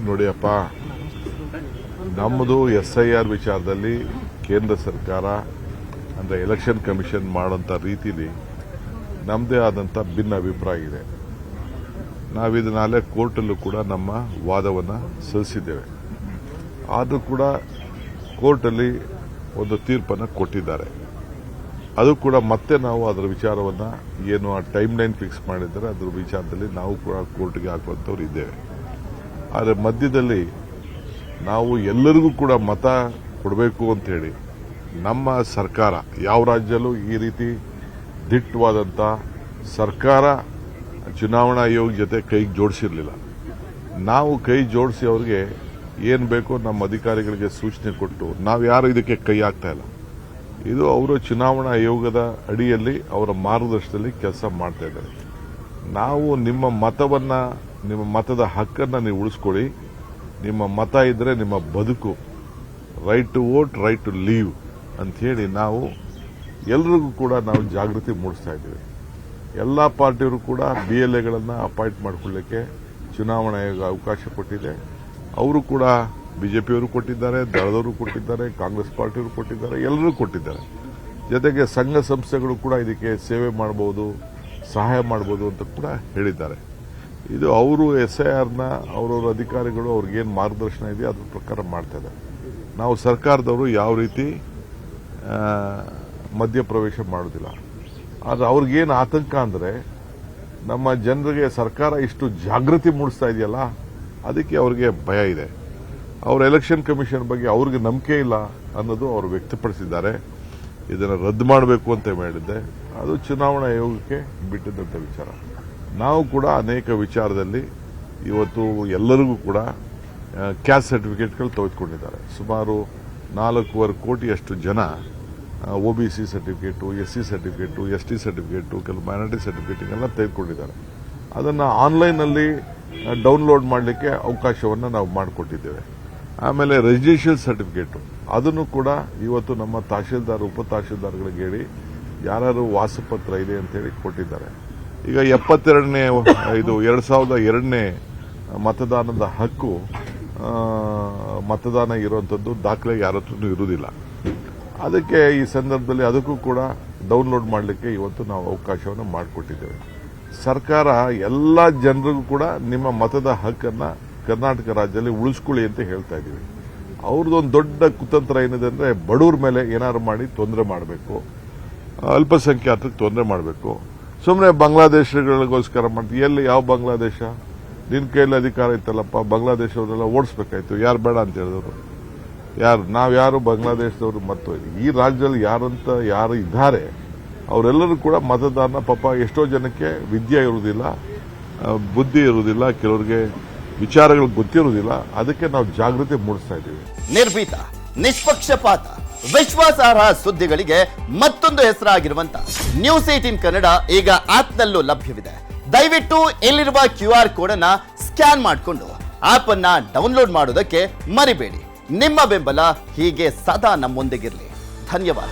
ನೋಡಿಯಪ್ಪ, ನಮ್ಮದು SIR ವಿಚಾರದಲ್ಲಿ ಕೇಂದ್ರ ಸರ್ಕಾರ ಅಂದ್ರೆ ಎಲೆಕ್ಷನ್ ಕಮಿಷನ್ ಮಾಡುವಂತ ರೀತಿಲಿ ನಮ್ಮದೇ ಆದಂತ ಭಿನ್ನ ಅಭಿಪ್ರಾಯ ಇದೆ. ನಾವಿದನ್ನಾಲೆ ಕೋರ್ಟಲ್ಲೂ ಕೂಡ ನಮ್ಮ ವಾದವನ್ನು ಸಲ್ಲಿಸಿದ್ದೇವೆ. ಆದರೂ ಕೂಡ ಕೋರ್ಟಲ್ಲಿ ಒಂದು ತೀರ್ಪನ್ನು ಕೊಟ್ಟಿದ್ದಾರೆ. ಅದು ಕೂಡ ಮತ್ತೆ ನಾವು ಅದರ ವಿಚಾರವನ್ನು ಏನು ಆ ಟೈಮ್ ಲೈನ್ ಫಿಕ್ಸ್ ಮಾಡಿದ್ದಾರೆ ಅದರ ವಿಚಾರದಲ್ಲಿ ನಾವು ಕೂಡ ಕೋರ್ಟ್ಗೆ ಹಾಕುವಂಥವ್ರು ಇದ್ದೇವೆ. ಆದರೆ ಮಧ್ಯದಲ್ಲಿ ನಾವು ಎಲ್ಲರಿಗೂ ಕೂಡ ಮತ ಕೊಡಬೇಕು ಅಂತ ಹೇಳಿ ನಮ್ಮ ಸರ್ಕಾರ ಯಾವ ರಾಜ್ಯಲ್ಲೂ ಈ ರೀತಿ ದಿಟ್ಟವಾದಂಥ ಸರ್ಕಾರ ಚುನಾವಣಾ ಆಯೋಗ ಜೊತೆ ಕೈಗೆ ಜೋಡಿಸಿರಲಿಲ್ಲ. ನಾವು ಕೈ ಜೋಡಿಸಿ ಅವ್ರಿಗೆ ಏನು ಬೇಕೋ ನಮ್ಮ ಅಧಿಕಾರಿಗಳಿಗೆ ಸೂಚನೆ ಕೊಟ್ಟು ನಾವು ಯಾರು ಇದಕ್ಕೆ ಕೈ ಹಾಕ್ತಾ ಇಲ್ಲ. ಇದು ಅವರು ಚುನಾವಣಾ ಆಯೋಗದ ಅಡಿಯಲ್ಲಿ ಅವರ ಮಾರ್ಗದರ್ಶನದಲ್ಲಿ ಕೆಲಸ ಮಾಡ್ತಾ ಇದ್ದಾರೆ. ನಾವು ನಿಮ್ಮ ಮತದ ಹಕ್ಕನ್ನು ನೀವು ಉಳಿಸ್ಕೊಳ್ಳಿ. ನಿಮ್ಮ ಮತ ಇದ್ರೆ ನಿಮ್ಮ ಬದುಕು, right to vote, right to live ಅಂತ ಹೇಳಿ ನಾವು ಎಲ್ಲರಿಗೂ ಕೂಡ ನಾವು ಜಾಗೃತಿ ಮೂಡಿಸ್ತಾ ಇದ್ದೀವಿ. ಎಲ್ಲ ಪಾರ್ಟಿಯವರು ಕೂಡ BLAಗಳನ್ನು ಅಪಾಯಿಂಟ್ ಮಾಡಿಕೊಳ್ಳಲಿಕ್ಕೆ ಚುನಾವಣಾ ಆಯೋಗ ಅವಕಾಶ ಕೊಟ್ಟಿದೆ. ಅವರು ಕೂಡ ಬಿಜೆಪಿಯವರು ಕೊಟ್ಟಿದ್ದಾರೆ, ದಳದವರು ಕೊಟ್ಟಿದ್ದಾರೆ, ಕಾಂಗ್ರೆಸ್ ಪಾರ್ಟಿಯವರು ಕೊಟ್ಟಿದ್ದಾರೆ, ಎಲ್ಲರೂ ಕೊಟ್ಟಿದ್ದಾರೆ. ಜೊತೆಗೆ ಸಂಘ ಸಂಸ್ಥೆಗಳು ಕೂಡ ಇದಕ್ಕೆ ಸೇವೆ ಮಾಡಬಹುದು, ಸಹಾಯ ಮಾಡಬಹುದು ಅಂತ ಕೂಡ ಹೇಳಿದ್ದಾರೆ. ಇದು ಅವರು SIRನ ಅವರವರ ಅಧಿಕಾರಿಗಳು ಅವ್ರಿಗೇನು ಮಾರ್ಗದರ್ಶನ ಇದೆ ಅದ್ರ ಪ್ರಕಾರ ಮಾಡ್ತಾ ಇದ್ದಾರೆ. ನಾವು ಸರ್ಕಾರದವರು ಯಾವ ರೀತಿ ಮಧ್ಯಪ್ರವೇಶ ಮಾಡೋದಿಲ್ಲ. ಆದರೆ ಅವ್ರಿಗೇನು ಆತಂಕ ಅಂದರೆ ನಮ್ಮ ಜನರಿಗೆ ಸರ್ಕಾರ ಇಷ್ಟು ಜಾಗೃತಿ ಮೂಡಿಸ್ತಾ ಇದೆಯಲ್ಲ, ಅದಕ್ಕೆ ಅವ್ರಿಗೆ ಭಯ ಇದೆ. ಅವ್ರ ಎಲೆಕ್ಷನ್ ಕಮಿಷನ್ ಬಗ್ಗೆ ಅವ್ರಿಗೆ ನಂಬಿಕೆ ಇಲ್ಲ ಅನ್ನೋದು ಅವರು ವ್ಯಕ್ತಪಡಿಸಿದ್ದಾರೆ. ಇದನ್ನು ರದ್ದು ಮಾಡಬೇಕು ಅಂತ ಹೇಳಿದ್ದೆ, ಅದು ಚುನಾವಣಾ ಆಯೋಗಕ್ಕೆ ಬಿಟ್ಟಿದ್ದಂಥ ವಿಚಾರ. ನಾವು ಕೂಡ ಅನೇಕ ವಿಚಾರದಲ್ಲಿ ಇವತ್ತು ಎಲ್ಲರಿಗೂ ಕೂಡ ಕ್ಯಾಸ್ಟ್ ಸರ್ಟಿಫಿಕೇಟ್ಗಳು ತೆಗೆದುಕೊಂಡಿದ್ದಾರೆ. ಸುಮಾರು 4.25 ಕೋಟಿಯಷ್ಟು ಜನ OBC certificate, SC certificate, ST certificate, ಕೆಲವು ಮೈನಾರಿಟಿ ಸರ್ಟಿಫಿಕೇಟ್ ಎಲ್ಲ ತೆಗೆದುಕೊಂಡಿದ್ದಾರೆ. ಅದನ್ನು ಆನ್ಲೈನ್ನಲ್ಲಿ ಡೌನ್ಲೋಡ್ ಮಾಡಲಿಕ್ಕೆ ಅವಕಾಶವನ್ನು ನಾವು ಮಾಡಿಕೊಟ್ಟಿದ್ದೇವೆ. ಆಮೇಲೆ ರೆಸಿಡೆನ್ಷಿಯಲ್ ಸರ್ಟಿಫಿಕೇಟು ಅದನ್ನು ಕೂಡ ಇವತ್ತು ನಮ್ಮ ತಹಶೀಲ್ದಾರ್, ಉಪ ತಹಶೀಲ್ದಾರ್ಗಳಿಗೆ ಹೇಳಿ ಯಾರು ವಾಸಪತ್ರ ಇದೆ ಅಂತೇಳಿ ಕೊಟ್ಟಿದ್ದಾರೆ. ಈಗ 72ನೇ 2002ನೇ ಮತದಾನದ ಹಕ್ಕು ಮತದಾನ ಇರುವಂಥದ್ದು ದಾಖಲೆ ಯಾರ ಹತ್ರನೂ ಇರುವುದಿಲ್ಲ. ಅದಕ್ಕೆ ಈ ಸಂದರ್ಭದಲ್ಲಿ ಅದಕ್ಕೂ ಕೂಡ ಡೌನ್ಲೋಡ್ ಮಾಡಲಿಕ್ಕೆ ಇವತ್ತು ನಾವು ಅವಕಾಶವನ್ನು ಮಾಡಿಕೊಟ್ಟಿದ್ದೇವೆ. ಸರ್ಕಾರ ಎಲ್ಲ ಜನರಿಗೂ ಕೂಡ ನಿಮ್ಮ ಮತದ ಹಕ್ಕನ್ನು ಕರ್ನಾಟಕ ರಾಜ್ಯದಲ್ಲಿ ಉಳಿಸ್ಕೊಳ್ಳಿ ಅಂತ ಹೇಳ್ತಾ ಇದ್ದೀವಿ. ಅವ್ರದ್ದೊಂದು ದೊಡ್ಡ ಕುತಂತ್ರ ಏನಿದೆ ಅಂದರೆ ಬಡವ್ರ ಮೇಲೆ ಏನಾದ್ರು ಮಾಡಿ ತೊಂದರೆ ಮಾಡಬೇಕು, ಅಲ್ಪಸಂಖ್ಯಾತರಿಗೆ ತೊಂದರೆ ಮಾಡಬೇಕು. ಸುಮ್ಮನೆ ಬಾಂಗ್ಲಾದೇಶಗಳಿಗೋಸ್ಕರ ಮಾಡ್ತೀವಿ. ಎಲ್ಲಿ ಯಾವ ಬಾಂಗ್ಲಾದೇಶ? ನಿನ್ನ ಕೈಯಲ್ಲಿ ಅಧಿಕಾರ ಇತ್ತಲ್ಲಪ್ಪ, ಬಾಂಗ್ಲಾದೇಶವನ್ನೆಲ್ಲ ಓಡಿಸ್ಬೇಕಾಯ್ತು. ಯಾರು ಬೇಡ ಅಂತ ಹೇಳಿದವರು? ನಾವ್ಯಾರು ಬಾಂಗ್ಲಾದೇಶದವರು? ಮತ್ತು ಈ ರಾಜ್ಯದಲ್ಲಿ ಯಾರು ಇದ್ದಾರೆ ಅವರೆಲ್ಲರೂ ಕೂಡ ಮತದಾನ. ಪಾಪ ಎಷ್ಟೋ ಜನಕ್ಕೆ ವಿದ್ಯೆ ಇರುವುದಿಲ್ಲ, ಬುದ್ಧಿ ಇರುವುದಿಲ್ಲ, ಕೆಲವರಿಗೆ ವಿಚಾರಗಳು ಗೊತ್ತಿರುವುದಿಲ್ಲ. ಅದಕ್ಕೆ ನಾವು ಜಾಗೃತಿ ಮೂಡಿಸ್ತಾ ಇದ್ದೀವಿ. ನಿರ್ಭೀತ, ನಿಷ್ಪಕ್ಷಪಾತ, ವಿಶ್ವಾಸಾರ್ಹ ಸುದ್ದಿಗಳಿಗೆ ಮತ್ತೊಂದು ಹೆಸರಾಗಿರುವಂತ News18 ಕನ್ನಡ ಈಗ ಆಪ್ನಲ್ಲೂ ಲಭ್ಯವಿದೆ. ದಯವಿಟ್ಟು ಇಲ್ಲಿರುವ QR ಕೋಡ್ ಅನ್ನ ಸ್ಕ್ಯಾನ್ ಮಾಡಿಕೊಂಡು ಆಪ್ ಅನ್ನ ಡೌನ್ಲೋಡ್ ಮಾಡೋದಕ್ಕೆ ಮರಿಬೇಡಿ. ನಿಮ್ಮ ಬೆಂಬಲ ಹೀಗೆ ಸದಾ ನಮ್ಮೊಂದಿಗಿರಲಿ. ಧನ್ಯವಾದ.